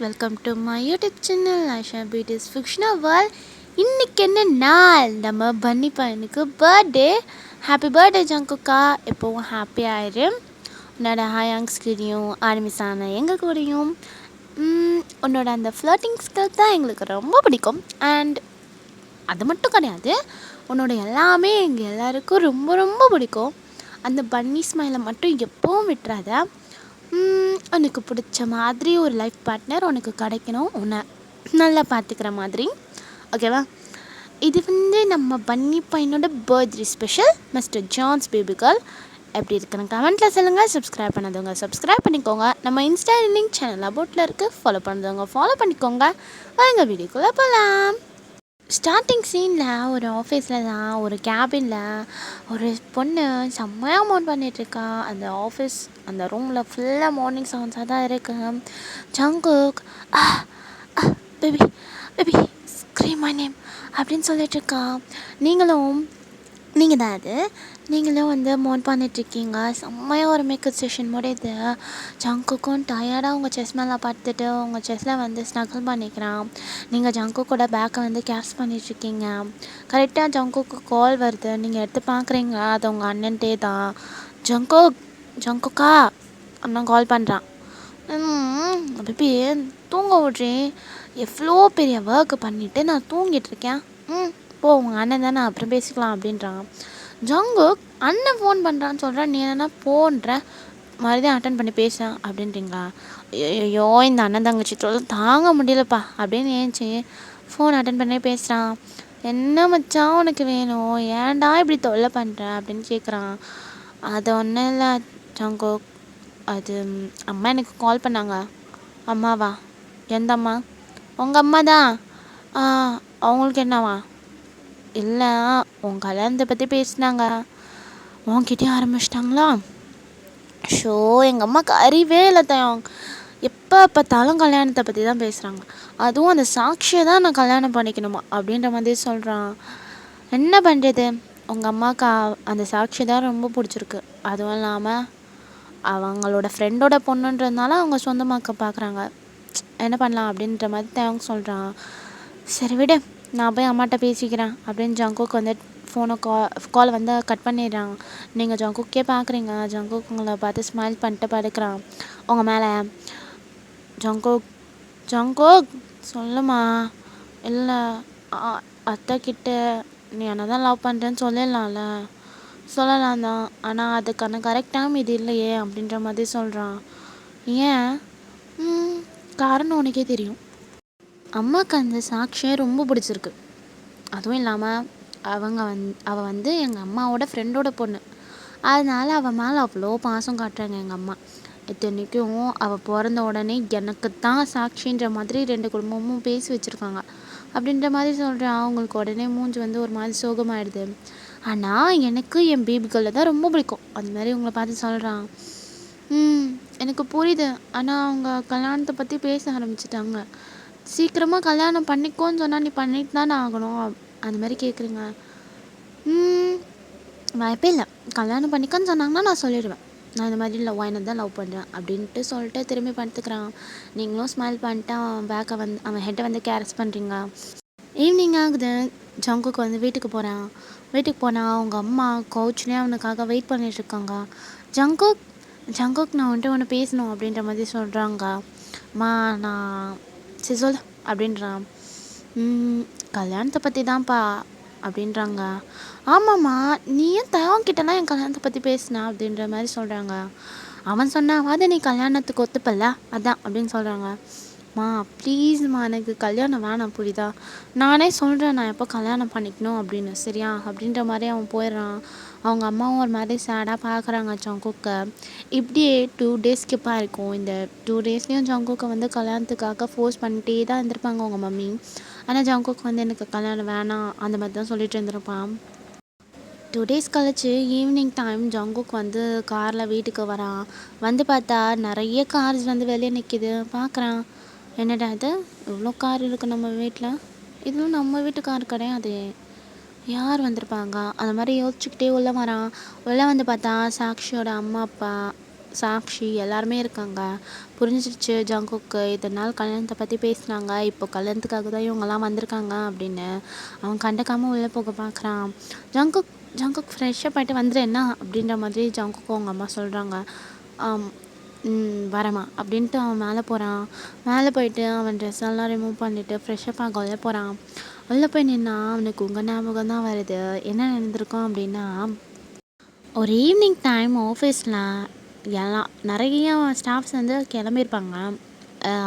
Welcome to my YouTube channel Asha beauties fictional world. இன்றைக்கி என்ன நாள்? நம்ம பன்னி பையனுக்கு பர்த்டே. Happy birthday ஜங்குக்கா. எப்போவும் ஹாப்பி ஆயிரு. உன்னோட ஹாயாங்ஸ்கிட்டையும் ஆர்மிஸான எங்கள் கூடயும் உன்னோட அந்த ஃப்ளர்ட்டிங் ஸ்கில் தான் எங்களுக்கு ரொம்ப பிடிக்கும். அண்ட் அது மட்டும் கிடையாது, உன்னோட எல்லாமே எங்கள் எல்லாருக்கும் ரொம்ப ரொம்ப பிடிக்கும். அந்த பன்னி ஸ்மைலை மட்டும் எப்போவும் விட்டுறாத. உனக்கு பிடிச்ச மாதிரி ஒரு லைஃப் பார்ட்னர் உனக்கு கிடைக்கணும், உன்னை நல்லா பார்த்துக்கிற மாதிரி. ஓகேவா? இது நம்ம பன்னி பையனோட birthday special. Mister Johns baby girl எப்படி இருக்குன்னு கமெண்ட்டில் சொல்லுங்கள். சப்ஸ்கிரைப் பண்ணாதவங்க சப்ஸ்கிரைப் பண்ணிக்கோங்க. நம்ம இன்ஸ்டா லிங்க் சேனல் அபவுட்டில் இருக்குது, ஃபாலோ பண்ணாதவங்க ஃபாலோ பண்ணிக்கோங்க. வாங்க வீடியோக்குள்ளே போகலாம். ஸ்டார்டிங் சீனில் ஒரு ஆஃபீஸில் தான் ஒரு கேபினில் ஒரு பொண்ணு செம்மையாக அமௌண்ட் பண்ணிகிட்ருக்கா. அந்த ஆஃபீஸ் அந்த ரூமில் ஃபுல்லாக மார்னிங் சவுண்ட்ஸாக தான் இருக்குது. Jungkook baby baby scream my name அப்படின்னு சொல்லிகிட்ருக்கா. நீங்கள் தான் அது. நீங்களும் மோன் பண்ணிகிட்ருக்கீங்க. செம்மையாக ஒரு மேக்கப் செஷன் முடியுது. ஜங்குக்கும் டயர்டாக உங்கள் செஸ் மேலே பார்த்துட்டு உங்கள் செஸ்ஸில் ஸ்னக்கிள் பண்ணிக்கிறான். நீங்கள் ஜங்குக்கோட பேக்கை கேப்ஸ் பண்ணிகிட்ருக்கீங்க. கரெக்டாக ஜங்குக்கு கால் வருது. நீங்கள் எடுத்து பார்க்குறீங்க, அது உங்கள் அண்ணன்ட்டே தான். ஜங்குக்கா அண்ணன் கால் பண்ணுறான். பேபி தூங்க விட்றேன், எவ்வளோ பெரிய ஒர்க்கு பண்ணிவிட்டு நான் தூங்கிட்டுருக்கேன். போ, உங்கள் அண்ணன் தானே, அப்புறம் பேசிக்கலாம் அப்படின்றான். ஜங்குக் அண்ணன் ஃபோன் பண்ணுறான்னு சொல்கிறேன், நீ என்னென்னா போன்ற மறுபடியும் அட்டன் பண்ணி பேசேன் அப்படின்றீங்களா? ஐயோ, இந்த அண்ணன் தங்கச்சி தொல்லை தாங்க முடியலப்பா அப்படின்னு ஏஞ்சி ஃபோன் அட்டன் பண்ணி பேசுகிறான். என்ன மச்சான் உனக்கு வேணும், ஏன்டா இப்படி தொல்லை பண்ணுற அப்படின்னு கேட்குறான். அது ஒன்றும் இல்லை ஜங்குக், அது அம்மா எனக்கு கால் பண்ணாங்க. அம்மாவா? எந்த அம்மா? உங்கள் அம்மா தான். அவங்களுக்கு என்னவா? இல்லை, உன் கல்யாணத்தை பற்றி பேசினாங்க. உன்கிட்டயும் ஆரம்பிச்சிட்டாங்களா? ஷோ, எங்கள் அம்மாவுக்கு அறிவே இல்லை தயம். எப்போ பார்த்தாலும் கல்யாணத்தை பற்றி தான் பேசுகிறாங்க. அதுவும் அந்த சாட்சியை தான் நான் கல்யாணம் பண்ணிக்கணுமா அப்படின்ற மாதிரி சொல்கிறான். என்ன பண்ணுறது, உங்கள் அம்மாவுக்கு அந்த சாட்சி தான் ரொம்ப பிடிச்சிருக்கு. அதுவும் இல்லாமல் அவங்களோட ஃப்ரெண்டோட பொண்ணுன்றதுனால அவங்க சொந்தமாக்க பார்க்குறாங்க. என்ன பண்ணலாம் அப்படின்ற மாதிரி தயங்க சொல்கிறான். சரி விடு, நான் போய் அம்மாட்ட பேசிக்கிறேன் அப்படின்னு ஜங்குக்கு ஃபோனை கால் கட் பண்ணிடுறான். நீங்கள் ஜங்குக்கே பார்க்குறீங்க. ஜங்குக் உங்களை பார்த்து ஸ்மைல் பண்ணிட்டு படுக்கிறான் உங்கள் மேலே. ஜங்குக் சொல்லுமா? இல்லை, அத்தை கிட்ட நீ என்ன தான் லவ் பண்ணுறேன்னு சொல்லலாம்ல. சொல்லலாம் தான், ஆனால் அதுக்கான கரெக்ட் டைம் இது இல்லையே அப்படின்ற மாதிரி சொல்கிறான். ஏன்? காரணம் உனக்கே தெரியும். அம்மாவுக்கு அந்த சாட்சியை ரொம்ப பிடிச்சிருக்கு. அதுவும் இல்லாமல் அவள் எங்கள் அம்மாவோட ஃப்ரெண்டோட பொண்ணு. அதனால் அவள் மேலே அவ்வளோ பாசம் காட்டுறாங்க எங்கள் அம்மா. இத்தனைக்கும் அவள் பிறந்த உடனே எனக்கு தான் சாட்சின்ற மாதிரி 2 குடும்பமும் பேசி வச்சுருக்காங்க அப்படின்ற மாதிரி சொல்கிறேன். அவங்களுக்கு உடனே மூஞ்சி ஒரு மாதிரி சோகமாயிடுது. ஆனால் எனக்கு என் பேபிகளில் தான் ரொம்ப பிடிக்கும். அந்த மாதிரி உங்களை பார்த்து சொல்கிறான். எனக்கு புரியுது, ஆனால் அவங்க கல்யாணத்தை பற்றி பேச ஆரம்பிச்சிட்டாங்க. சீக்கிரமாக கல்யாணம் பண்ணிக்கோன்னு சொன்னால் நீ பண்ணிட்டு தானே ஆகணும். அந்த மாதிரி கேட்குறீங்க. வாய்ப்பே இல்லை. கல்யாணம் பண்ணிக்கோன்னு சொன்னாங்கன்னா நான் சொல்லிடுவேன், நான் இந்த மாதிரி என்ன தான் லவ் பண்ணுறேன் அப்படின்ட்டு சொல்லிட்டு திரும்பி படுத்துக்கிறான். நீங்களும் ஸ்மைல் பண்ணிட்டு அவன் பேக்கை அவன் ஹெட்டை கேரஸ் பண்ணுறீங்க. ஈவினிங் ஆகுது. ஜங்குக்கு வீட்டுக்கு போகிறான். வீட்டுக்கு போனால் அவங்க அம்மா கவுச்னே அவனுக்காக வெயிட் பண்ணிகிட்ருக்காங்க. ஜங்குக் நான் ஒன்று பேசணும் அப்படின்ற மாதிரி சொல்கிறாங்க. அம்மா நான் சரி சொல் அப்படின்றான். கல்யாணத்தை பற்றி தான்ப்பா அப்படின்றாங்க. ஆமாம்மா, நீ ஏன் தயங்கிட்டனா என் கல்யாணத்தை பற்றி பேசினா அப்படின்ற மாதிரி சொல்கிறாங்க. அவன் சொன்னாவாது நீ கல்யாணத்துக்கு ஒத்துப்பல்ல, அதான் அப்படின்னு சொல்கிறாங்க. மா ப்ளீஸ்மா, எனக்கு கல்யாணம் வேணாம், புரியுதா? நானே சொல்கிறேன் நான் எப்போ கல்யாணம் பண்ணிக்கணும் அப்படின்னு, சரியா அப்படின்ற மாதிரி அவன் போயிடுறான். அவங்க அம்மாவும் ஒரு மாதிரி சேடாக பார்க்குறாங்க ஜங்குக்கை. இப்படியே 2 days ஸ்கிப்பாக இருக்கும். இந்த 2 daysலேயும் ஜங்குக்கை கல்யாணத்துக்காக ஃபோர்ஸ் பண்ணிகிட்டே தான் இருந்திருப்பாங்க அவங்க மம்மி. ஆனால் ஜங்குக் எனக்கு கல்யாணம் வேணாம் அந்த மாதிரி தான் சொல்லிட்டு இருந்திருப்பான். 2 days கழிச்சு ஈவினிங் டைம் ஜங்குக் காரில் வீட்டுக்கு வரான். பார்த்தா நிறைய கார்ஸ் வெளியே நிற்கிது. பார்க்குறான், என்னடா இது இவ்வளோ கார் இருக்குது நம்ம வீட்டில், இதுவும் நம்ம வீட்டு கார் கிடையாது, யார் வந்திருப்பாங்க? அந்த மாதிரி யோசிச்சுக்கிட்டே உள்ளே வரான். உள்ளே பார்த்தா சாக்ஷியோட அம்மா அப்பா சாக்ஷி எல்லாருமே இருக்காங்க. புரிஞ்சிருச்சு ஜங்குக்கு இதனால் கல்யாணத்தை பற்றி பேசினாங்க, இப்போ கல்யாணத்துக்காக தான் இவங்கெல்லாம் வந்திருக்காங்க அப்படின்னு. அவன் கண்டுக்காமல் உள்ளே போக பார்க்குறான். ஜங்குக் ஜங்குக் ஃப்ரெஷ்ஷப் ஆகிட்டு வந்துடு என்ன அப்படின்ற மாதிரி ஜங்குக்கு அவங்க அம்மா சொல்கிறாங்க. வரமா அப்படின்ட்டு அவன் மேலே போகிறான். மேலே போயிட்டு அவன் ட்ரெஸ் எல்லாம் ரிமூவ் பண்ணிவிட்டு ஃப்ரெஷ்ஷப் ஆக உள்ளே போகிறான். உள்ளே போய் நின்னா அவனுக்கு உங்கள் ஞாபகம் தான் வருது. என்ன நடந்திருக்கும் அப்படின்னா, ஒரு ஈவினிங் டைம் ஆஃபீஸில் எல்லாம் நிறைய ஸ்டாஃப்ஸ் வந்து கிளம்பியிருப்பாங்க.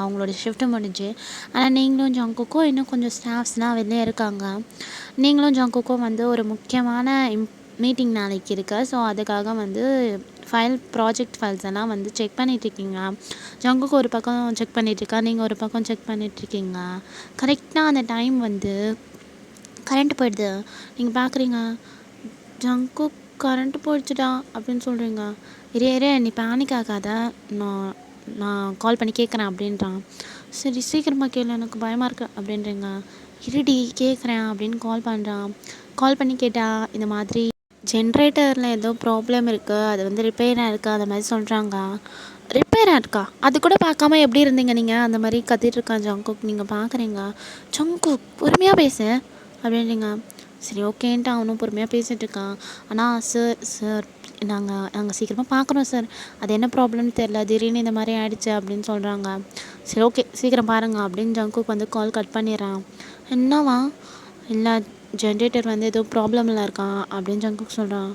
அவங்களோட ஷிஃப்ட்டு முடிஞ்சு. ஆனால் நீங்களும் ஜங்குக்கும் இன்னும் கொஞ்சம் ஸ்டாஃப்ஸ்லாம் வெளியே இருக்காங்க. நீங்களும் ஜங்குக்கும் வந்து ஒரு முக்கியமான மீட்டிங் நாளைக்கு இருக்கு. ஸோ அதுக்காக வந்து ப்ராஜெக்ட் ஃபைல்ஸ் எல்லாம் வந்து செக் பண்ணிகிட்ருக்கீங்க. ஜங்குக்கு ஒரு பக்கம் செக் பண்ணிகிட்ருக்கா, நீங்கள் ஒரு பக்கம் செக் பண்ணிகிட்ருக்கீங்க. கரெக்டாக அந்த டைம் வந்து கரண்ட் போயிடுது. நீங்கள் பார்க்குறீங்க, ஜங்குக் கரண்ட்டு போயிடுச்சுடா அப்படின்னு சொல்கிறீங்க. இரு நீ பேனிக் ஆகாத, நான் கால் பண்ணி கேட்குறேன் அப்படின்றான். சரி சீக்கிரமாக கேளு, எனக்கு பயமாக இருக்கு அப்படின்றீங்க. இருடி கேட்குறேன் அப்படின்னு கால் பண்ணுறான். கால் பண்ணி கேட்டால் இந்த மாதிரி ஜென்ரேட்டரில் ஏதோ ப்ராப்ளம் இருக்குது, அது வந்து ரிப்பேராக இருக்குது அந்த மாதிரி சொல்கிறாங்க. ரிப்பேராக இருக்கா? அது கூட பார்க்காம எப்படி இருந்தீங்க நீங்கள்? அந்த மாதிரி கத்திட்டுருக்கான் ஜங்குக். நீங்கள் பார்க்குறீங்க. ஜங்குக் பொறுமையாக பேசு அப்படின்றீங்க. சரி ஓகேன்ட்டு அவனும் பொறுமையாக பேசிகிட்டு இருக்கான். ஆனால் சார் நாங்கள் சீக்கிரமாக பார்க்குறோம் சார், அது என்ன ப்ராப்ளம்னு தெரில, திடீர்னு இந்த மாதிரி ஆயிடுச்சு அப்படின்னு சொல்கிறாங்க. சரி ஓகே சீக்கிரம் பாருங்கள் அப்படின்னு ஜங்குக் வந்து கால் கட் பண்ணிடுறான். என்னவா? இல்லை ஜென்ரேட்டர் வந்து ஏதோ ப்ராப்ளமில் இருக்கான் அப்படின்னு ஜங்குக் சொல்கிறான்.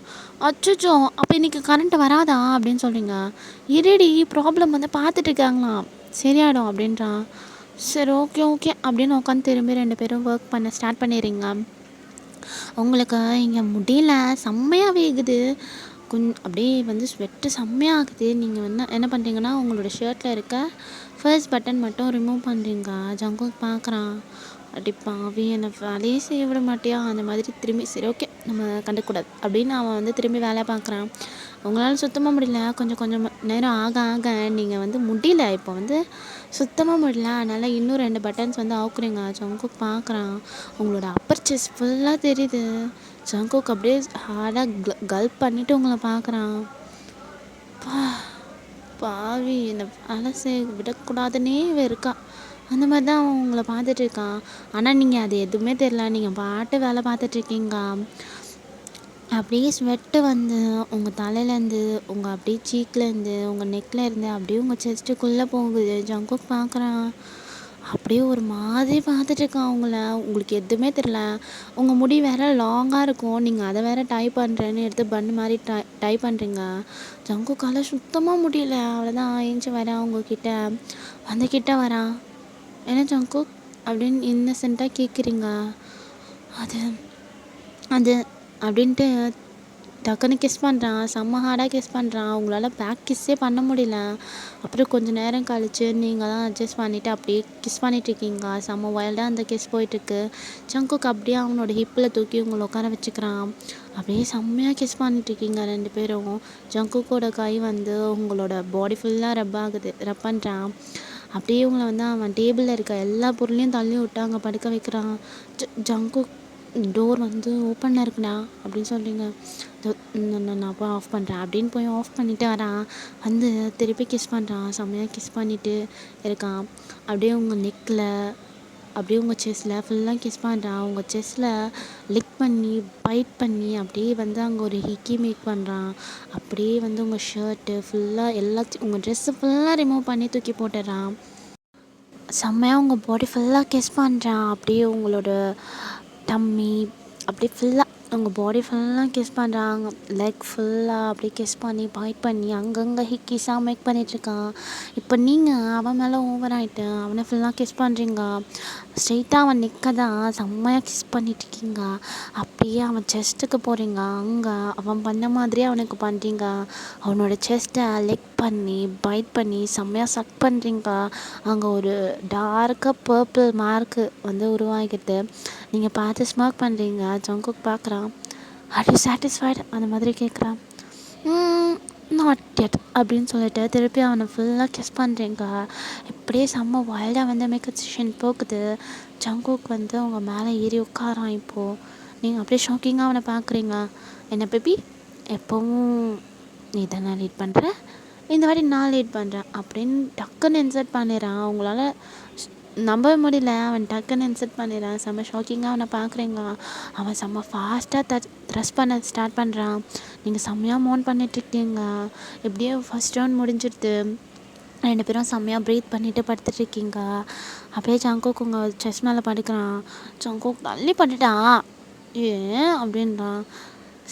அச்சோ அப்போ இன்றைக்கி கரண்ட்டு வராதா அப்படின்னு சொல்கிறீங்க. இருடி ப்ராப்ளம் வந்து பார்த்துட்டு இருக்காங்களாம், சரியாயிடும் அப்படின்றான். சரி ஓகே அப்படின்னு உட்காந்து திரும்பி 2 பேரும் ஒர்க் பண்ண ஸ்டார்ட் பண்ணிடுறீங்க. உங்களுக்கு இங்கே முடியல, செம்மையாக வேகுது, அப்படியே வந்து ஸ்வெட்டு செம்மையாகுது. நீங்கள் என்ன பண்ணுறீங்கன்னா, உங்களோட ஷர்ட்டில் இருக்க ஃபர்ஸ்ட் பட்டன் மட்டும் ரிமூவ் பண்ணுறீங்க. ஜங்குக் பார்க்குறான். அடி பாவி, என்னை வேலையே செய்ய விட மாட்டியா அந்த மாதிரி திரும்பி. சரி ஓகே நம்ம கண்டுக்கூடாது அப்படின்னு அவன் வந்து திரும்பி வேலையை பார்க்குறான். உங்களால் சுத்தமாக முடியல, கொஞ்சம் நேரம் ஆக நீங்கள் வந்து முடியல, இப்போ வந்து சுத்தமாக முடியல, அதனால் இன்னும் 2 பட்டன்ஸ் வந்து அவுக்குறீங்க. ஜங்குக் பார்க்குறான். உங்களோட அப்பர் செஸ்ட் ஃபுல்லாக தெரியுது. ஜங்குக் அப்படியே ஹார்டாக கல்ப் பண்ணிவிட்டு உங்களை பார்க்குறான். பாவி, என்னை வேலை செய்ய விடக்கூடாதுன்னே இருக்கா. அந்த மாதிரி தான் அவன் உங்களை பார்த்துட்டு இருக்கான். ஆனால் நீங்கள் அது எதுவுமே தெரில, நீங்கள் பாட்டு வேலை பார்த்துட்ருக்கீங்க. அப்படியே ஸ்வெட்டு வந்து உங்கள் தலையிலேருந்து, உங்கள் அப்படியே சீக்லேருந்து, உங்கள் நெக்கில் இருந்து அப்படியே உங்கள் செஸ்ட்டுக்குள்ளே போகுது. ஜங்குக் பார்க்குறான். அப்படியே ஒரு மாதிரி பார்த்துட்ருக்கான் உங்களுக்கு எதுவுமே தெரில. உங்கள் முடி வேறு லாங்காக இருக்கும், நீங்கள் அதை வேறு டை பண்ணுறேன்னு எடுத்து பண்ணு மாதிரி டை பண்ணுறீங்க. ஜங்குக்கால் சுத்தமாக முடியல. அவ்வளோதான் ஏஞ்சி வரேன் உங்ககிட்ட. வந்து கிட்ட வரான். என்ன ஜங்குக் அப்படின்னு இன்னசென்ட்டாக கேட்குறீங்க. அது அது அப்படின்ட்டு டக்குன்னு கிஸ் பண்ணுறான். செம்ம ஹார்டாக கிஸ் பண்ணுறான். உங்களால் பேக் கிஸ்ஸே பண்ண முடியல. அப்புறம் கொஞ்சம் நேரம் கழித்து நீங்கள் தான் அட்ஜஸ்ட் பண்ணிவிட்டு அப்படியே கிஸ் பண்ணிகிட்ருக்கீங்க. செம்ம வைல்டாக அந்த கிஸ் போயிட்டுருக்கு. ஜங்குக் அப்படியே அவனோட ஹிப்பில் தூக்கி உங்களை உட்கார வச்சுக்கிறான். அப்படியே செம்மையாக கிஸ் பண்ணிகிட்ருக்கீங்க 2 பேரும். ஜங்குக்கோட கை வந்து உங்களோட பாடி ஃபுல்லாக ரப் பண்ணுறான். அப்படியே உங்களை வந்து அவன் டேபிளில் இருக்க எல்லா பொருளையும் தள்ளி விட்டு அங்கே படுக்க வைக்கிறான். ஜங்குக் டோர் வந்து ஓப்பனில் இருக்குண்ணா அப்படின்னு சொல்கிறீங்க. நான் போய் ஆஃப் பண்ணுறேன் அப்படின்னு போய் ஆஃப் பண்ணிவிட்டு வரான். வந்து திருப்பி கிஸ் பண்ணுறான். செம்மையாக கிஸ் பண்ணிவிட்டு இருக்கான். அப்படியே உங்கள் நெக்கில், அப்படியே உங்கள் செஸ்ட்டில் ஃபுல்லாக கிஸ் பண்ணுறான். உங்கள் செஸ்ட்டில் லிக் பண்ணி பைட் பண்ணி அப்படியே வந்து அங்கே ஒரு ஹிக்கி மேக் பண்ணுறான். அப்படியே வந்து உங்கள் ஷர்ட்டு ஃபுல்லாக உங்கள் ட்ரெஸ்ஸு ஃபுல்லாக ரிமூவ் பண்ணி தூக்கி போட்டுடுறான். செம்மையாக உங்கள் பாடி ஃபுல்லாக கிஸ் பண்ணுறான். அப்படியே உங்களோட டம்மி அப்படியே ஃபுல்லாக உங்கள் பாடி ஃபுல்லாக கிஸ் பண்ணுறாங்க. லெக் ஃபுல்லாக அப்படியே கிஸ் பண்ணி பைட் பண்ணி அங்கங்கே ஹிக்கிஸாக மேக் பண்ணிகிட்ருக்கான். இப்போ நீங்கள் அவன் மேலே ஓவர் ஆகிட்டு அவனை ஃபுல்லாக கிஸ் பண்ணுறீங்க. ஸ்ட்ரெயிட்டாக அவன் நிற்க தான் செம்மையாக கிஸ் பண்ணிகிட்ருக்கீங்க. அப்படியே அவன் செஸ்ட்டுக்கு போகிறீங்க. அங்கே அவன் பண்ண மாதிரியே அவனுக்கு பண்ணுறீங்க. அவனோட செஸ்ட்டை லெக் பண்ணி பைட் பண்ணி செம்மையாக சக் பண்ணுறீங்க. அங்கே ஒரு டார்க்காக பர்பிள் மார்க்கு வந்து உருவாகிட்டு நீங்கள் பார்த்து ஸ்மோக் பண்ணுறீங்க. ஜங்குக் பார்க்குறான். ஆர் யூ சாட்டிஸ்ஃபைடு அந்த மாதிரி கேட்குறான். நாட் எட் அப்படின்னு சொல்லிட்டு திருப்பி அவனை ஃபுல்லாக கிஸ் பண்ணுறீங்க. இப்படியே செம்ம வைல்டாக வந்து மேக்கப் செஷன் போகுது. ஜங்குக் வந்து அவங்க மேலே ஏறி உட்காரான். இப்போது நீங்கள் அப்படியே ஷாக்கிங்காக அவனை பார்க்குறீங்க. என்ன பேபி, எப்போவும் நீ தானே லீட் பண்ணுற, இந்த வாட்டி நான் லேட் பண்ணுறேன் அப்படின்னு டக்குன்னு இன்சர்ட் பண்ணிடுறான். அவங்களால நம்பவே முடியல. அவன் டக்குன்னு இன்சர்ட் பண்ணிடுறான். செம்ம ஷாக்கிங்காக அவனை பார்க்குறேங்க. அவன் செம்ம ஃபாஸ்ட்டாக ட்ரெஸ் பண்ண ஸ்டார்ட் பண்ணுறான். நீங்கள் செம்மையாக மோன் பண்ணிட்டுருக்கீங்க. எப்படியோ ஃபஸ்ட் ரவுண்ட் முடிஞ்சிடுது. 2 பேரும் செம்மையாக ப்ரீத் பண்ணிவிட்டு படுத்துட்ருக்கீங்க. அப்படியே ஜங்குக் உங்கள் செஸ் மேலே படுக்கிறான். ஜங்குக் தள்ளி பட்டுட்டான். ஏன் அப்படின்றான்.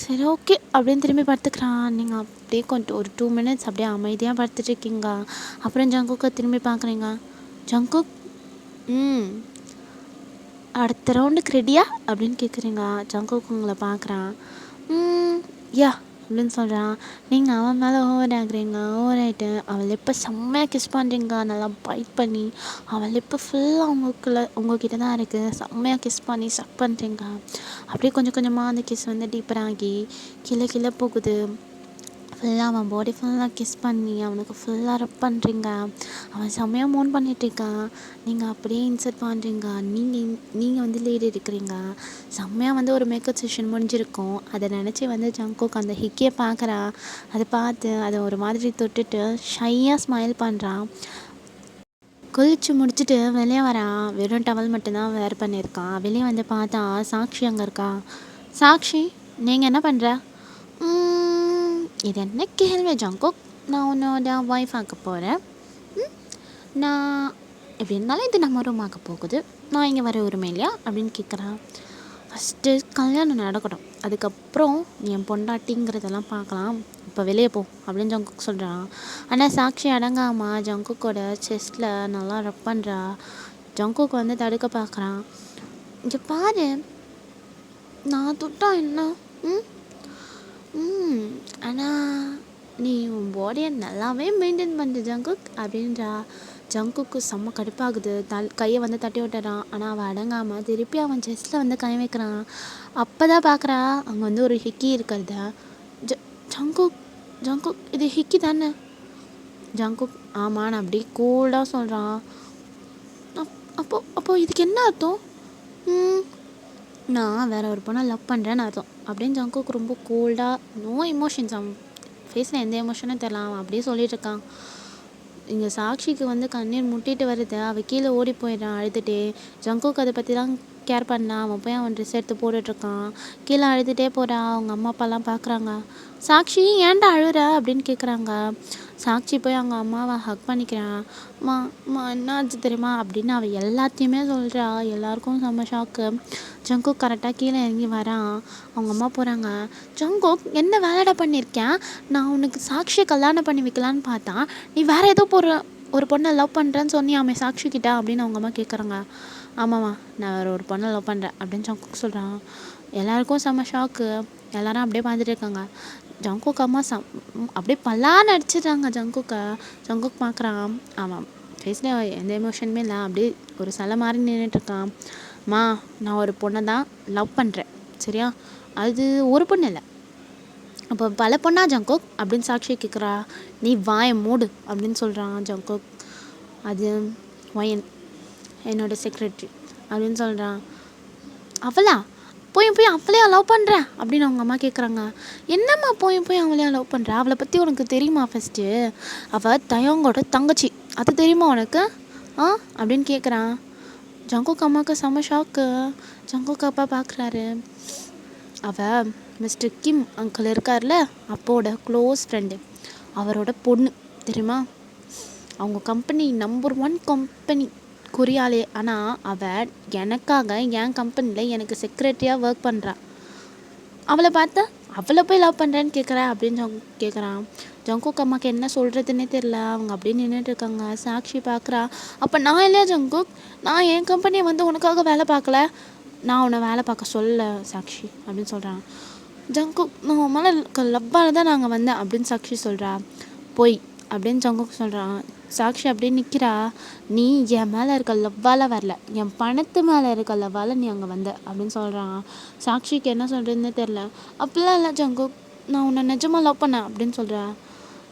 சரி ஓகே அப்படின்னு திரும்பி படுத்துக்கிறான். நீங்கள் அப்படியே கொஞ்சம் ஒரு 2 மினிட்ஸ் அப்படியே அமைதியாக படுத்துட்ருக்கீங்க. அப்புறம் ஜங்குக்கை திரும்பி பார்க்குறீங்க. ஜங்குக் அடுத்த ரவுண்டுக்கு ரெடியா அப்படின்னு கேட்குறீங்க. ஜங்குக் உங்களை பார்க்குறான். யா அப்படின்னு சொல்கிறான். நீங்கள் அவன் மேலே ஓவர் ஆகுறீங்க. ஓவர் ஆகிட்டு அவள் எப்போ செம்மையாக கிஸ் பண்ணுறீங்க. நல்லா பைட் பண்ணி அவள் எப்போ ஃபுல்லாக உங்ககிட்ட தான் இருக்குது. செம்மையாக கிஸ் பண்ணி சக் பண்ணுறீங்க. அப்படியே கொஞ்சம் கொஞ்சமாக அந்த கிஸ் வந்து டீப்பராகி கீழே போகுது. ஃபுல்லாக அவன் பாடி ஃபுல்லாக கிஸ் பண்ணி அவனுக்கு ஃபுல்லாக ரப் பண்ணுறீங்க. அவன் செம்மையாக மோன் பண்ணிட்டுருக்கான். நீங்கள் அப்படியே இன்சர்ட் பண்ணுறீங்க. நீங்கள் வந்து லீடு எடுக்கிறீங்க. செம்மையாக வந்து ஒரு மேக்கப் செஷன் முடிஞ்சிருக்கும். அதை நினச்சி வந்து ஜங்குக் அந்த ஹிக்கியை பார்க்குறான். அதை பார்த்து அதை ஒரு மாதிரி தொட்டுட்டு ஷையாக ஸ்மைல் பண்ணுறான். குளிச்சு முடிச்சுட்டு வெளியே வரான். வெறும் டவல் மட்டும்தான் வேர் பண்ணியிருக்கான். வெளியே வந்து பார்த்தா சாக்ஷி அங்கே இருக்கா. சாக்ஷி நீங்கள் என்ன பண்ணுற? இது என்ன கேள்வி ஜங்குக்? நான் உன்னோட ஒய்ஃப் ஆக்க போகிறேன். நான் எப்படி இருந்தாலும் இது நம்ம ரூம் ஆக்க போகுது. நான் இங்கே வர உரிமை இல்லையா அப்படின்னு கேட்குறான். ஃபஸ்ட்டு கல்யாணம் நடக்கட்டும், அதுக்கப்புறம் நீ என் பொண்டாட்டிங்கிறதெல்லாம் பார்க்கலாம். இப்போ வெளியே போ அப்படின்னு ஜங்குக் சொல்கிறான். ஆனால் சாக்ஷி அடங்காமா ஜங்குக்கோட செஸ்ட்டில் நல்லா ரப் பண்ணுறா. ஜங்குக் வந்து தடுக்க பார்க்குறான். இங்கே பாரு, நான் தொட்டா என்ன? ஆனால் நீ உன் பாடியை நல்லாவே மெயின்டைன் பண்ணுற ஜங்குக் அப்படின்றா. ஜங்குக்கு செம்ம கடுப்பாகுது. கையை வந்து தட்டி விட்டுறான். ஆனால் அவன் அடங்காமல் திருப்பி அவன் செஸ்ட்டில் வந்து கை வைக்கிறான். அப்போ தான் பார்க்குறா அங்கே வந்து ஒரு ஹிக்கி இருக்கிறத. ஜங்குக் இது ஹிக்கி தானே? ஜங்குக் ஆமான்னு அப்படி கூலாக சொல்கிறான். அப்போ இதுக்கு என்ன அர்த்தம்? நான் வேற ஒரு பொண்ணை லவ் பண்ணுறேன்னு அர்த்தம் அப்படின்னு ஜங்குக் ரொம்ப கோல்டாக, நோ எமோஷன்ஸ், அவன் ஃபேஸில் எந்த எமோஷனும் தெரியல. அவன் அப்படியே சொல்லிகிட்ருக்கான். இங்கே சாக்ஷிக்கு வந்து கண்ணீர் முட்டிட்டு வருது. அவள் கீழே ஓடி போயிடுறான் அழுதுகிட்டே. ஜங்குக் அதை பற்றி தான் கேர் பண்ணான். அவன் போய் அவன் ட்ரெஸ் எடுத்து போட்டுட்ருக்கான். கீழே அழுதுகிட்டே போகிறான். அவங்க அம்மா அப்பாலாம் பார்க்குறாங்க. சாக்ஷி ஏன்டா அழுற அப்படின்னு கேட்குறாங்க. சாக்ஷி போய் அவங்க அம்மாவை ஹக் பண்ணிக்கிறான். அம்மா என்னாச்சு தெரியுமா அப்படின்னு அவள் எல்லாத்தையுமே சொல்கிறா. எல்லாருக்கும் செம்ம ஷாக்கு. ஜங்குக் கரெக்டாக கீழே இறங்கி வரான். அவங்க அம்மா போகிறாங்க. ஜங்குக் என்ன வேலைடா பண்ணியிருக்கேன்? நான் உனக்கு சாக்ஷியை கல்யாணம் பண்ணி வைக்கலான்னு பார்த்தா நீ வேறு ஏதோ ஒரு பொண்ணை லவ் பண்ணுறேன்னு சொன்னியாமே சாக்ஷி கிட்ட அப்படின்னு அவங்க அம்மா கேட்குறாங்க. ஆமாம்மா, நான் வேறு ஒரு பொண்ணை லவ் பண்ணுறேன் அப்படின்னு ஜங்குக் சொல்கிறான். எல்லாருக்கும் செம்ம ஷாக்கு. எல்லாரும் அப்படியே பார்த்துட்டு இருக்காங்க. ஜங்குக் அம்மா அப்படியே பல்லான்னு அடிச்சிடுறாங்க ஜங்குக்கை. ஜங்குக் பார்க்குறான். அவன் ஃபேஸில் எந்த எமோஷனுமே இல்லை. அப்படியே ஒரு சிலை மாதிரி நின்றுட்டுருக்கான். நான் ஒரு பொண்ணை தான் லவ் பண்ணுறேன், சரியா? அது ஒரு பொண்ணு இல்லை, அப்போ பல பொண்ணா ஜங்குக் அப்படின்னு சாக்ஷி கேட்குறா. நீ வாயை மூடு அப்படின்னு சொல்கிறான் ஜங்குக். அது ஒயன், என்னோடய செக்ரட்டரி அப்படின்னு சொல்கிறான். அவளா? போய் அவளையா லவ் பண்ணுறேன் அப்படின்னு அவங்க அம்மா கேட்குறாங்க. என்னம்மா போய் அவளையா லவ் பண்ணுற? அவளை பற்றி உனக்கு தெரியுமா? ஃபஸ்ட்டு அவள் தயங்கோட தங்கச்சி, அது தெரியுமா உனக்கு அப்படின்னு கேட்குறான். ஜங்குக் அம்மாவுக்கு செம்ம ஷாக்கு. ஜங்குக் அப்பா பார்க்குறாரு. அவள் மிஸ்டர் கிம் அங்கிள் இருக்கார்ல, அப்போட க்ளோஸ் ஃப்ரெண்டு, அவரோட பொண்ணு தெரியுமா? அவங்க கம்பெனி நம்பர் 1 கம்பெனி கொரியாலே. ஆனால் அவள் எனக்காக என் கம்பெனியில் எனக்கு செக்ரட்டரியாக ஒர்க் பண்ணுறா. அவளை பார்த்தா அவளை போய் லவ் பண்ணுறேன்னு கேட்குறா அப்படின்னு கேட்குறான். ஜங்குக் அம்மாவுக்கு என்ன சொல்கிறதுன்னே தெரில. அவங்க அப்படியே நின்றுட்டு இருக்காங்க. சாக்ஷி பார்க்குறா. அப்போ நான் இல்லையா ஜங்குக்? நான் என் கம்பெனியை வந்து உனக்காக வேலை பார்க்கல, நான் உன்னை வேலை பார்க்க சொல்ல சாக்ஷி அப்படின்னு சொல்கிறான். ஜங்குக் நான் உன் மேலே லவ்வால் தான் நாங்கள் வந்தேன் அப்படின்னு சாக்ஷி சொல்கிறா. போய் அப்படின்னு ஜங்குக் சொல்கிறான். சாக்ஷி அப்படியே நிற்கிறா. நீ என் மேலே இருக்க லவ்வால் வரல, என் பணத்து மேலே இருக்க லவ்வால் நீ அங்கே வந்த அப்படின்னு சொல்கிறான். சாக்ஷிக்கு என்ன சொல்கிறதுன்னே தெரில. அப்படிலாம் இல்லை ஜங்குக், நான் உன்னை நிஜமாக லவ் பண்ணேன் அப்படின்னு சொல்கிறா.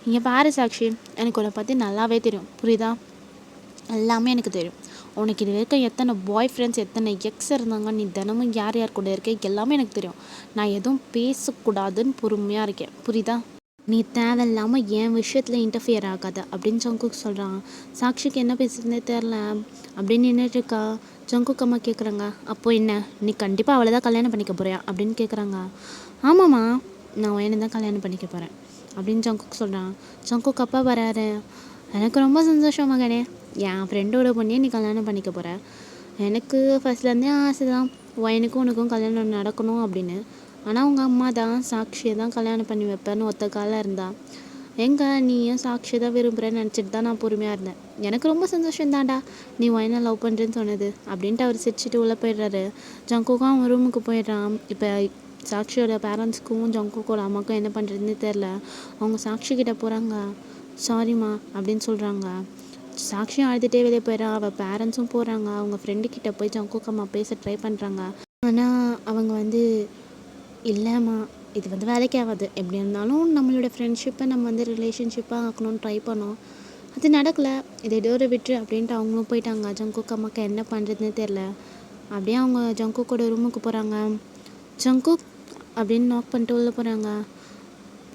இங்கே பாரு சாக்ஷி, எனக்கு உன்னை பற்றி நல்லாவே தெரியும், புரியுதா? எல்லாமே எனக்கு தெரியும். உனக்கு இது வரைக்கும் எத்தனை பாய் ஃப்ரெண்ட்ஸ், எத்தனை எக்ஸ் இருந்தாங்க, நீ தினமும் யார் கூட இருக்க, எல்லாமே எனக்கு தெரியும். நான் எதுவும் பேசக்கூடாதுன்னு பொறுமையாக இருக்கேன், புரியுதா? நீ தேவையில்லாமல் என் விஷயத்தில் இன்டர்ஃபியர் ஆகாத அப்படின்னு ஜங்குக் சொல்கிறான். சாக்ஷிக்கு என்ன பேசுறதுனே தெரில அப்படின்னு நின்றுட்டு இருக்கா. ஜங்குக் அம்மா கேட்குறாங்க, அப்போ என்ன நீ கண்டிப்பாக அவளை தான் கல்யாணம் பண்ணிக்க போறியா அப்படின்னு கேட்குறாங்க. ஆமாம்மா, நான் என்ன தான் கல்யாணம் பண்ணிக்க போகிறேன் அப்படின்னு ஜங்குக் சொல்கிறான். ஜங்குக் அப்பா வராரு. எனக்கு ரொம்ப சந்தோஷம் மகனே, என் ஃப்ரெண்டோட பொண்ணே நீ கல்யாணம் பண்ணிக்க போகிற. எனக்கு ஃபஸ்ட்லேருந்தே ஆசை தான் எனக்கும் உனக்கும் கல்யாணம் நடக்கணும் அப்படின்னு. ஆனால் உங்கள் அம்மா தான் சாக்ஷியை தான் கல்யாணம் பண்ணி வைப்பேன்னு ஒத்த காலம் இருந்தா. நீயும் சாக்ஷி தான் விரும்புகிறேன்னு நினச்சிட்டு தான் நான் பொறுமையாக இருந்தேன். எனக்கு ரொம்ப சந்தோஷம் தான்டா நீ ஒயனை லவ் பண்ணுறேன்னு சொன்னது அப்படின்ட்டு அவர் சிரிச்சிட்டு உள்ளே போயிடுறாரு. ஜங்குக்கும் அவன் ரூமுக்கு போயிடுறான். இப்போ சாக்ஷியோட பேரண்ட்ஸ்க்கும் ஜங்குக்கோட அம்மாவுக்கும் என்ன பண்ணுறதுன்னு தெரில. அவங்க சாக்ஷிக்கிட்ட போகிறாங்க. சாரிம்மா அப்படின்னு சொல்கிறாங்க. சாக்ஷியும் அழுதுகிட்டே வெளியே போயிடறான். அவள் பேரண்ட்ஸும் போகிறாங்க. அவங்க ஃப்ரெண்டுக்கிட்ட போய் ஜங்குக் அம்மா பேச ட்ரை பண்ணுறாங்க. ஆனால் அவங்க இல்லைம்மா, இது வேலைக்கு ஆகாது. எப்படி இருந்தாலும் நம்மளோட ஃப்ரெண்ட்ஷிப்பை நம்ம ரிலேஷன்ஷிப்பாக ஆக்கணும்னு ட்ரை பண்ணோம். அது நடக்கலை, இதை இதோட விட்டு அப்படின்ட்டு அவங்களும் போயிட்டாங்க. ஜங்குக் அம்மாவுக்கு என்ன பண்ணுறதுன்னு தெரில. அப்படியே அவங்க ஜங்குக்கோட ரூமுக்கு போகிறாங்க. ஜங்குக் அப்படின்னு நாக் பண்ணிட்டு உள்ளே போகிறாங்க.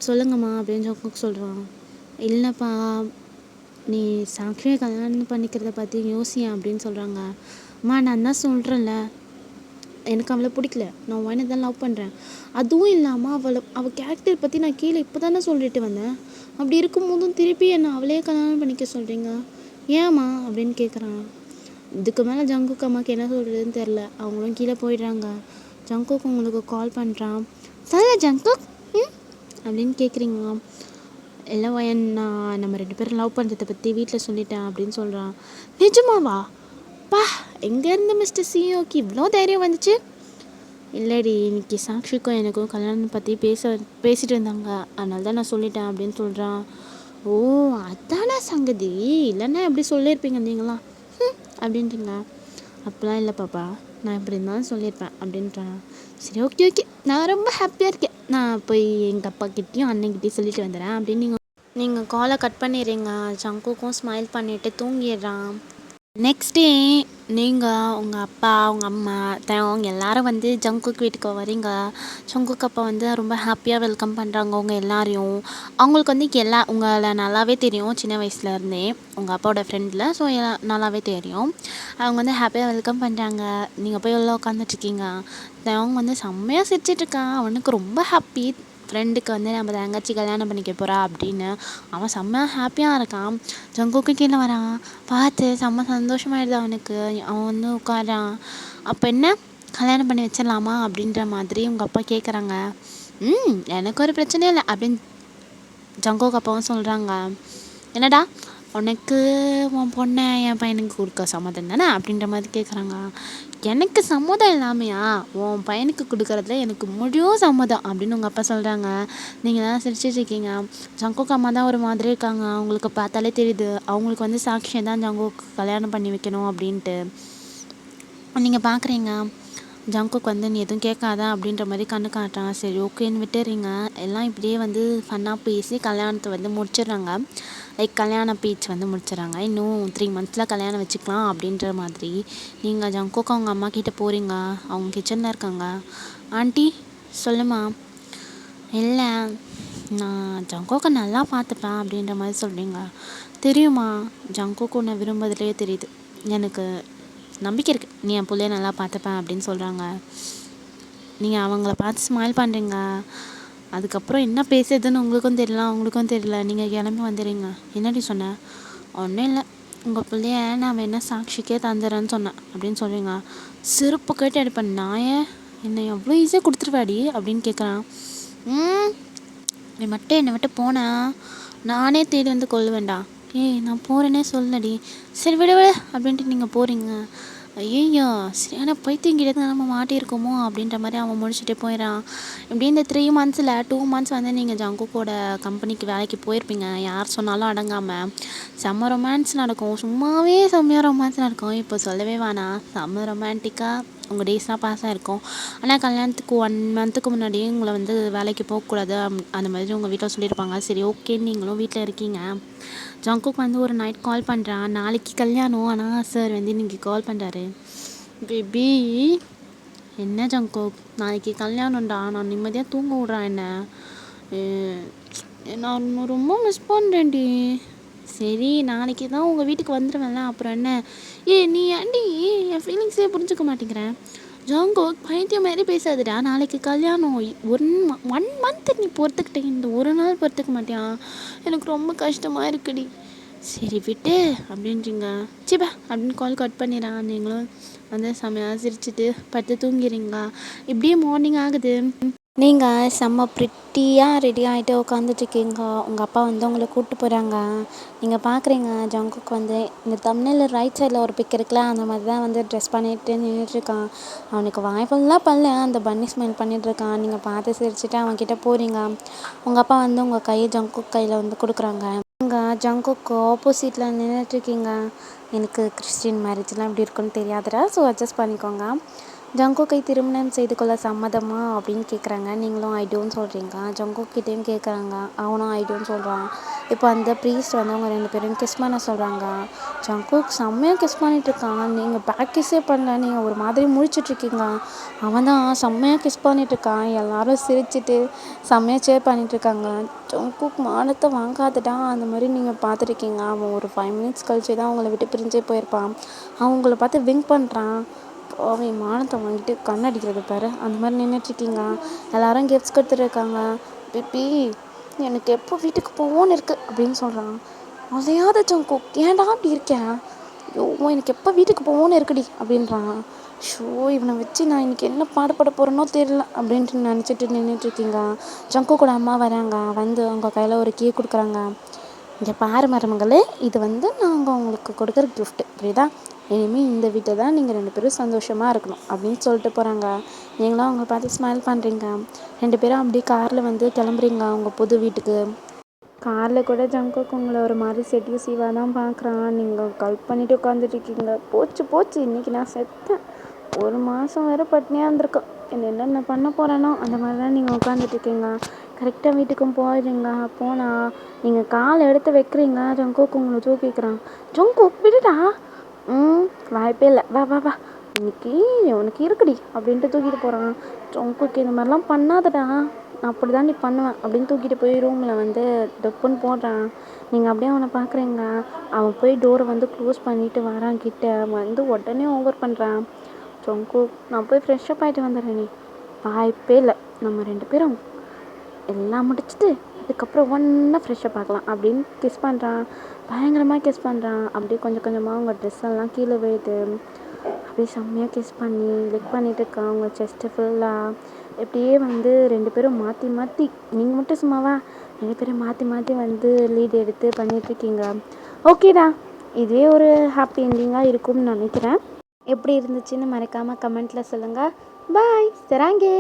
சொல்லுங்கம்மா அப்படின்னு ஜங்குக் சொல்கிறான். இல்லைப்பா, நீ சாக்ஷியை கல்யாணம் பண்ணிக்கிறத பற்றி யோசியேன் அப்படின்னு சொல்கிறாங்க. அம்மா, நான் தான் சொல்கிறேன்ல, எனக்கு அவளை பிடிக்கல, நான் ஒயனை தான் லவ் பண்ணுறேன். அதுவும் இல்லாமல் அவள் கேரக்டர் பற்றி நான் கீழே இப்போ தானே சொல்லிட்டு வந்தேன். அப்படி இருக்கும்போதும் திருப்பி என்னை அவளே கல்யாணம் பண்ணிக்க சொல்கிறீங்க, ஏம்மா அப்படின்னு கேட்குறான். இதுக்கு மேலே ஜங்குக் அம்மாவுக்கு என்ன சொல்கிறதுன்னு தெரில. அவங்களும் கீழே போயிடுறாங்க. ஜங்குக் உங்களுக்கு கால் பண்ணுறான். சொல்ல ஜங்குக் அப்படின்னு கேட்குறீங்க. எல்லாம் ஒயன், நான் நம்ம 2 பேரும் லவ் பண்ணுறதை பற்றி வீட்டில் சொல்லிட்டேன் அப்படின்னு சொல்கிறான். நிஜமாவா? பா, எங்கேருந்து மிஸ்டர் சிஓக்கு இவ்வளோ தைரியம் வந்துச்சு? இல்லைடி, இன்னைக்கு சாக்ஷிக்கும் எனக்கும் கல்யாணம் பற்றி பேசிகிட்டு இருந்தாங்க, அதனால தான் நான் சொல்லிட்டேன் அப்படின்னு சொல்கிறான். ஓ, அதானே சங்கதி, இல்லைன்னா எப்படி சொல்லியிருப்பீங்க நீங்களாம் அப்படின்றீங்க. அப்படிலாம் இல்லை பாப்பா, நான் இப்படி இருந்தாலும் சொல்லியிருப்பேன் அப்படின்றான். சரி, ஓகே ஓகே, நான் ரொம்ப ஹாப்பியாக இருக்கேன். நான் போய் எங்கள் அப்பாக்கிட்டேயும் அண்ணன்கிட்டையும் சொல்லிட்டு வந்துடுறேன் அப்படின்னு நீங்கள் காலை கட் பண்ணிடுறீங்க. ஜங்குக்கும் ஸ்மைல் பண்ணிவிட்டு தூங்கிடுறான். நெக்ஸ்ட் டே நீங்கள் உங்கள் அப்பா, உங்கள் அம்மா, அவங்க எல்லோரும் ஜங்குக் வீட்டுக்கு வரீங்க. ஜங்குக் அப்பா ரொம்ப ஹாப்பியாக வெல்கம் பண்ணுறாங்க அவங்க எல்லாரையும். அவங்களுக்கு உங்களை நல்லாவே தெரியும் சின்ன வயசுலேருந்தே, உங்கள் அப்பாவோட ஃப்ரெண்டில். ஸோ நல்லாவே தெரியும். அவங்க ஹாப்பியாக வெல்கம் பண்ணுறாங்க. நீங்கள் போய் உள்ள உட்காந்துட்ருக்கீங்க. அவங்க செம்மையாக சிரிச்சிட்ருக்கா. அவனுக்கு ரொம்ப ஹாப்பி, ஃப்ரெண்டுக்கு நம்ம தங்கச்சி கல்யாணம் பண்ணிக்க போகிறா அப்படின்னு. அவன் செம்ம ஹாப்பியாக இருக்கான். ஜங்குக்கு கீழே வரான். பார்த்து செம்ம சந்தோஷமாயிடுது அவனுக்கு. அவன் உட்காரான். அப்போ என்ன, கல்யாணம் பண்ணி வச்சிடலாமா அப்படின்ற மாதிரி உங்கள் அப்பா கேட்குறாங்க. எனக்கு ஒரு பிரச்சனையும் இல்லை அப்படின்னு ஜங்குக்கு அப்பாவும் சொல்கிறாங்க. என்னடா, உனக்கு உன் பொண்ணை என் பையனுக்கு கொடுக்க சம்மதம் தானே அப்படின்ற மாதிரி கேட்குறாங்க. எனக்கு சம்மதம் இல்லாமையா, உன் பையனுக்கு கொடுக்குறதுல எனக்கு முழு சம்மதம் அப்படின்னு உங்கள் அப்பா சொல்கிறாங்க. நீங்கள் தான் சிரிச்சிட்ருக்கீங்க. ஜங்குக் அம்மா தான் ஒரு மாதிரி இருக்காங்க. அவங்களுக்கு பார்த்தாலே தெரியுது அவங்களுக்கு சாக்ஷியை தான் ஜங்குக்கு கல்யாணம் பண்ணி வைக்கணும் அப்படின்ட்டு. நீங்கள் பார்க்குறீங்க ஜங்குக் நீ எதுவும் கேட்காத அப்படின்ற மாதிரி கண்ணு காட்டுறான். சரி, ஓகேன்னு விட்டுறீங்க. எல்லாம் இப்படியே ஃபன்னாக பேசி கல்யாணத்தை முடிச்சிடுறாங்க. லைக் கல்யாண பேச்சு முடிச்சிடறாங்க. இன்னும் 3 monthஸில் கல்யாணம் வச்சுக்கலாம் அப்படின்ற மாதிரி. நீங்கள் ஜங்குக் அவங்க அம்மா கிட்டே போகிறீங்க. அவங்க கிச்சனில் இருக்காங்க. ஆண்டி சொல்லுமா. இல்லை, நான் ஜங்குக்கை நல்லா பார்த்துப்பேன் அப்படின்ற மாதிரி சொல்கிறீங்க. தெரியுமா, ஜங்குக் உன்னை விரும்புறதுலேயே தெரியுது. எனக்கு நம்பிக்கை இருக்குது, நீ என் பிள்ளைய நல்லா பார்த்துப்பேன் அப்படின்னு சொல்கிறாங்க. நீங்கள் அவங்கள பார்த்து ஸ்மைல் பண்ணுறீங்க. அதுக்கப்புறம் என்ன பேசுறதுன்னு உங்களுக்கும் தெரியல, அவங்களுக்கும் தெரியல. நீங்கள் கிளம்பி வந்துடுறீங்க. என்னடி சொன்னேன்? ஒன்றும் இல்லை, உங்கள் பிள்ளைய நான் வேணால் சாக்ஷிக்கே தந்துடுறேன்னு சொன்னேன் அப்படின்னு சொல்கிறீங்க. சிறப்பு கேட்டு அடிப்பேன், நாயே என்னை எவ்வளோ ஈஸியாக கொடுத்துருவாடி அப்படின்னு கேட்குறான். நீ மட்டும் என்னை விட்டு போனேன், நானே தேடி கொல்லுவேண்டா. நான் போகிறேன்னே சொல்லடி. சரி விட அப்படின்ட்டு நீங்கள் போகிறீங்க. ஐயோ, சரியான பைத்தியங்கிட்ட நம்ம மாட்டியிருக்கோமோ அப்படின்ற மாதிரி அவன் முடிச்சுட்டே போயிடறான். இப்படி இந்த 3 monthஸில் 2 months நீங்கள் ஜங்குக்கோட கம்பெனிக்கு வேலைக்கு போயிருப்பீங்க. யார் சொன்னாலும் அடங்காமல் செம்ம ரொமான்ஸ் நடக்கும். சும்மாவே செம்மையாக ரொமான்ஸ் நடக்கும். இப்போ சொல்லவே வேணாம், செம்ம ரொமான்டிக்காக உங்கள் டேஸ்லாம் பாஸ் ஆகிருக்கும். ஆனால் கல்யாணத்துக்கு 1 monthக்கு முன்னாடியே உங்களை வேலைக்கு போகக்கூடாது அந்த மாதிரி உங்கள் வீட்டில் சொல்லியிருப்பாங்க. சரி, ஓகே, நீங்களும் வீட்டில் இருக்கீங்க. ஜங்குக் ஒரு நைட் கால் பண்ணுறான். நாளைக்கு கல்யாணம், ஆனால் சார் இன்றைக்கி கால் பண்ணுறாரு. பேபி, என்ன ஜங்குக், நாளைக்கு கல்யாணம்டா, நான் நிம்மதியாக தூங்க விட்றான் என்ன. நான் உன்னை ரொம்ப மிஸ் பண்ணுறேன்டி. சரி நாளைக்கு தான் உங்கள் வீட்டுக்கு வந்துடுவேன்ல, அப்புறம் என்ன. நீ ஏன்டி என் ஃபீலிங்ஸே புரிஞ்சுக்க மாட்டேங்கிறேன். ஜாங்கோக் பைத்தியம் மாதிரி பேசாதுடா. நாளைக்கு கல்யாணம். 1 மந்த் நீ பொறுத்துக்கிட்டேன், இந்த ஒரு நாள் பொறுத்துக்க மாட்டியா? எனக்கு ரொம்ப கஷ்டமாக இருக்குடி. சரி விட்டு அப்படின்றீங்க. சிப்பா அப்படின்னு கால் கட் பண்ணிடுறான். நீங்களும் வந்து செம்மையாக சிரிச்சிட்டு படுத்து தூங்கிறீங்களா? இப்படியே மார்னிங் ஆகுது. நீங்கள் செம்ம ப்ரிட்டியாக ரெடி ஆகிட்டு உட்காந்துட்ருக்கீங்க. உங்கள் அப்பா வந்து உங்களை கூப்பிட்டு போகிறாங்க. நீங்கள் பார்க்குறீங்க ஜங்குக்கு வந்து இந்த தம்ப்நெயிலில் ரைட் சைடில் ஒரு பிக் இருக்குல்ல, அந்த மாதிரி தான் வந்து ட்ரெஸ் பண்ணிட்டு நின்றுட்டுருக்கான். அவனுக்கு வாய் ஃபுல்லாக பல்ல, அந்த பன்னி ஸ்மெல் பண்ணிகிட்ருக்கான். நீங்கள் பார்த்து சிரிச்சுட்டு அவன்கிட்ட போகிறீங்க. உங்கள் அப்பா வந்து உங்கள் கையை ஜங்குக் கையில் வந்து கொடுக்குறாங்க. நீங்கள் ஜங்குக்கு ஆப்போசிட்டில் நின்றுட்டுருக்கீங்க. எனக்கு கிறிஸ்டின் மேரேஜ்லாம் எப்படி இருக்குன்னு தெரியாதுடா, ஸோ அட்ஜஸ்ட் பண்ணிக்கோங்க. ஜங்குக்கை திருமணம் செய்து கொள்ள சம்மதமா அப்படின்னு கேட்குறாங்க. நீங்களும் ஐ டோன்ட் சொல்கிறீங்க. ஜங்குக்கிட்டேயும் கேட்குறாங்க. அவனும் ஐ டோன்ட் சொல்கிறான். இப்போ அந்த ப்ரீஸ்ட் வந்து அவங்க 2 பேரும் கிஸ் பண்ண சொல்கிறாங்க. ஜங்குக் செம்மையாக கிஸ் பண்ணிகிட்ருக்கான். நீங்கள் பேக் கிஸ்ஸே பண்ணல, நீங்கள் ஒரு மாதிரி முழிச்சிட்ருக்கீங்க. அவன் தான் செம்மையாக கிஸ் பண்ணிகிட்ருக்கான். எல்லோரும் சிரிச்சிட்டு செம்மையாக சேர் பண்ணிகிட்ருக்காங்க. ஜங்குக் மானத்தை வாங்காதடா அந்த மாதிரி நீங்கள் பார்த்துருக்கீங்க. அவன் ஒரு 5 மினிட்ஸ் கழிச்சு தான் அவங்கள விட்டு பிரிஞ்சே போயிருப்பான். அவங்கள பார்த்து விங்க் பண்ணுறான். அவன் மானத்தை வாங்கிட்டு கண்ணடிக்கிறது பாரு, அந்த மாதிரி நின்றுட்டுருக்கீங்க. எல்லோரும் கிஃப்ட்ஸ் கொடுத்துட்ருக்காங்க. பிபி எனக்கு எப்போ வீட்டுக்கு போவோன்னு இருக்குது அப்படின்னு சொல்கிறான். அதையாவது ஜங்குக் ஏன்டா அப்படி இருக்கேன்? ஐயோ எனக்கு எப்போ வீட்டுக்கு போவோன்னு இருக்குடி அப்படின்றான். ஷோ இவனை வச்சு நான் இன்றைக்கி என்ன பாடுபட போகிறேனோ தெரியல அப்படின்ட்டு நினச்சிட்டு நின்றுட்டுருக்கீங்க. ஜங்குக்கோட அம்மா வராங்க. வந்து அவங்க கையில் ஒரு கீ கொடுக்குறாங்க. இங்கே பாரு மருமகளே, இது வந்து நாங்கள் உங்களுக்கு கொடுக்குற கிஃப்ட்டு, புரியுதா? இனிமேல் இந்த வீட்டை தான் நீங்கள் 2 பேரும் சந்தோஷமாக இருக்கணும் அப்படின்னு சொல்லிட்டு போகிறாங்க. நீங்களும் அவங்க பார்த்து ஸ்மைல் பண்ணுறீங்க. 2 பேரும் அப்படியே காரில் வந்து கிளம்புறீங்க அவங்க புது வீட்டுக்கு. காரில் கூட ஜங்குக் உங்களை ஒரு மாதிரி செடியூசிவாக தான் பார்க்குறான். நீங்கள் கல் பண்ணிவிட்டு உட்காந்துட்ருக்கீங்க. போச்சு போச்சு, இன்றைக்கி நான் செத்தேன். 1 மாதம் வேறு பட்னியாக இருந்திருக்கேன். என்னென்ன பண்ண போகிறேனோ அந்த மாதிரி தான் நீங்கள் உட்காந்துட்ருக்கீங்க. கரெக்டாக வீட்டுக்கும் போயிடுறீங்க. போனால் நீங்கள் கால் எடுத்து வைக்கிறீங்க. ஜங்குக் உங்களை தூக்கிக்கிறான். ஜங்குக் விடுடா. வாய்ப்பே இல்லை, வா வா வா, இன்னைக்கு உனக்கு இருக்குடி அப்படின்ட்டு தூக்கிட்டு போகிறான். ஜங்குக் இந்த மாதிரிலாம் பண்ணாதடா, நான் அப்படி தான் நீ பண்ணுவேன் அப்படின்னு தூக்கிட்டு போய் ரூமில் வந்து டப்புன்னு போடுறான். நீங்கள் அப்படியே அவனை பார்க்குறீங்க. அவன் போய் டோரை வந்து க்ளோஸ் பண்ணிவிட்டு வரான் கிட்ட. வந்து உடனே ஓவர் பண்ணுறான். ஜங்குக் நான் போய் ஃப்ரெஷ்ஷப் ஆகிட்டு வந்துடுறேன். நீ வாய்ப்பே இல்லை, நம்ம 2 பேரும் எல்லாம் முடிச்சுட்டு அதுக்கப்புறம் ஒன்றா ஃப்ரெஷ்ஷப் ஆகலாம் அப்படின்னு கிஸ் பண்ணுறான். பயங்கரமாக கிஸ் பண்ணுறான். அப்படியே கொஞ்சம் கொஞ்சமாக அவங்க ட்ரெஸ் எல்லாம் கீழே விழுது. அப்படியே செம்மையாக கிஸ் பண்ணி லிக் பண்ணிகிட்டு இருக்கான் அவங்க செஸ்ட்டு ஃபுல்லாக. இப்படியே வந்து 2 பேரும் மாற்றி மாற்றி, நீங்கள் மட்டும் சும்மாவா, 2 பேரும் மாற்றி மாற்றி வந்து லீட் எடுத்து பண்ணிகிட்ருக்கீங்க. ஓகேடா, இதே ஒரு ஹாப்பி எண்டிங்காக இருக்கும்னு நினைக்கிறேன். எப்படி இருந்துச்சுன்னு மறக்காமல் கமெண்ட்டில் சொல்லுங்கள். பாய், சராங்கே.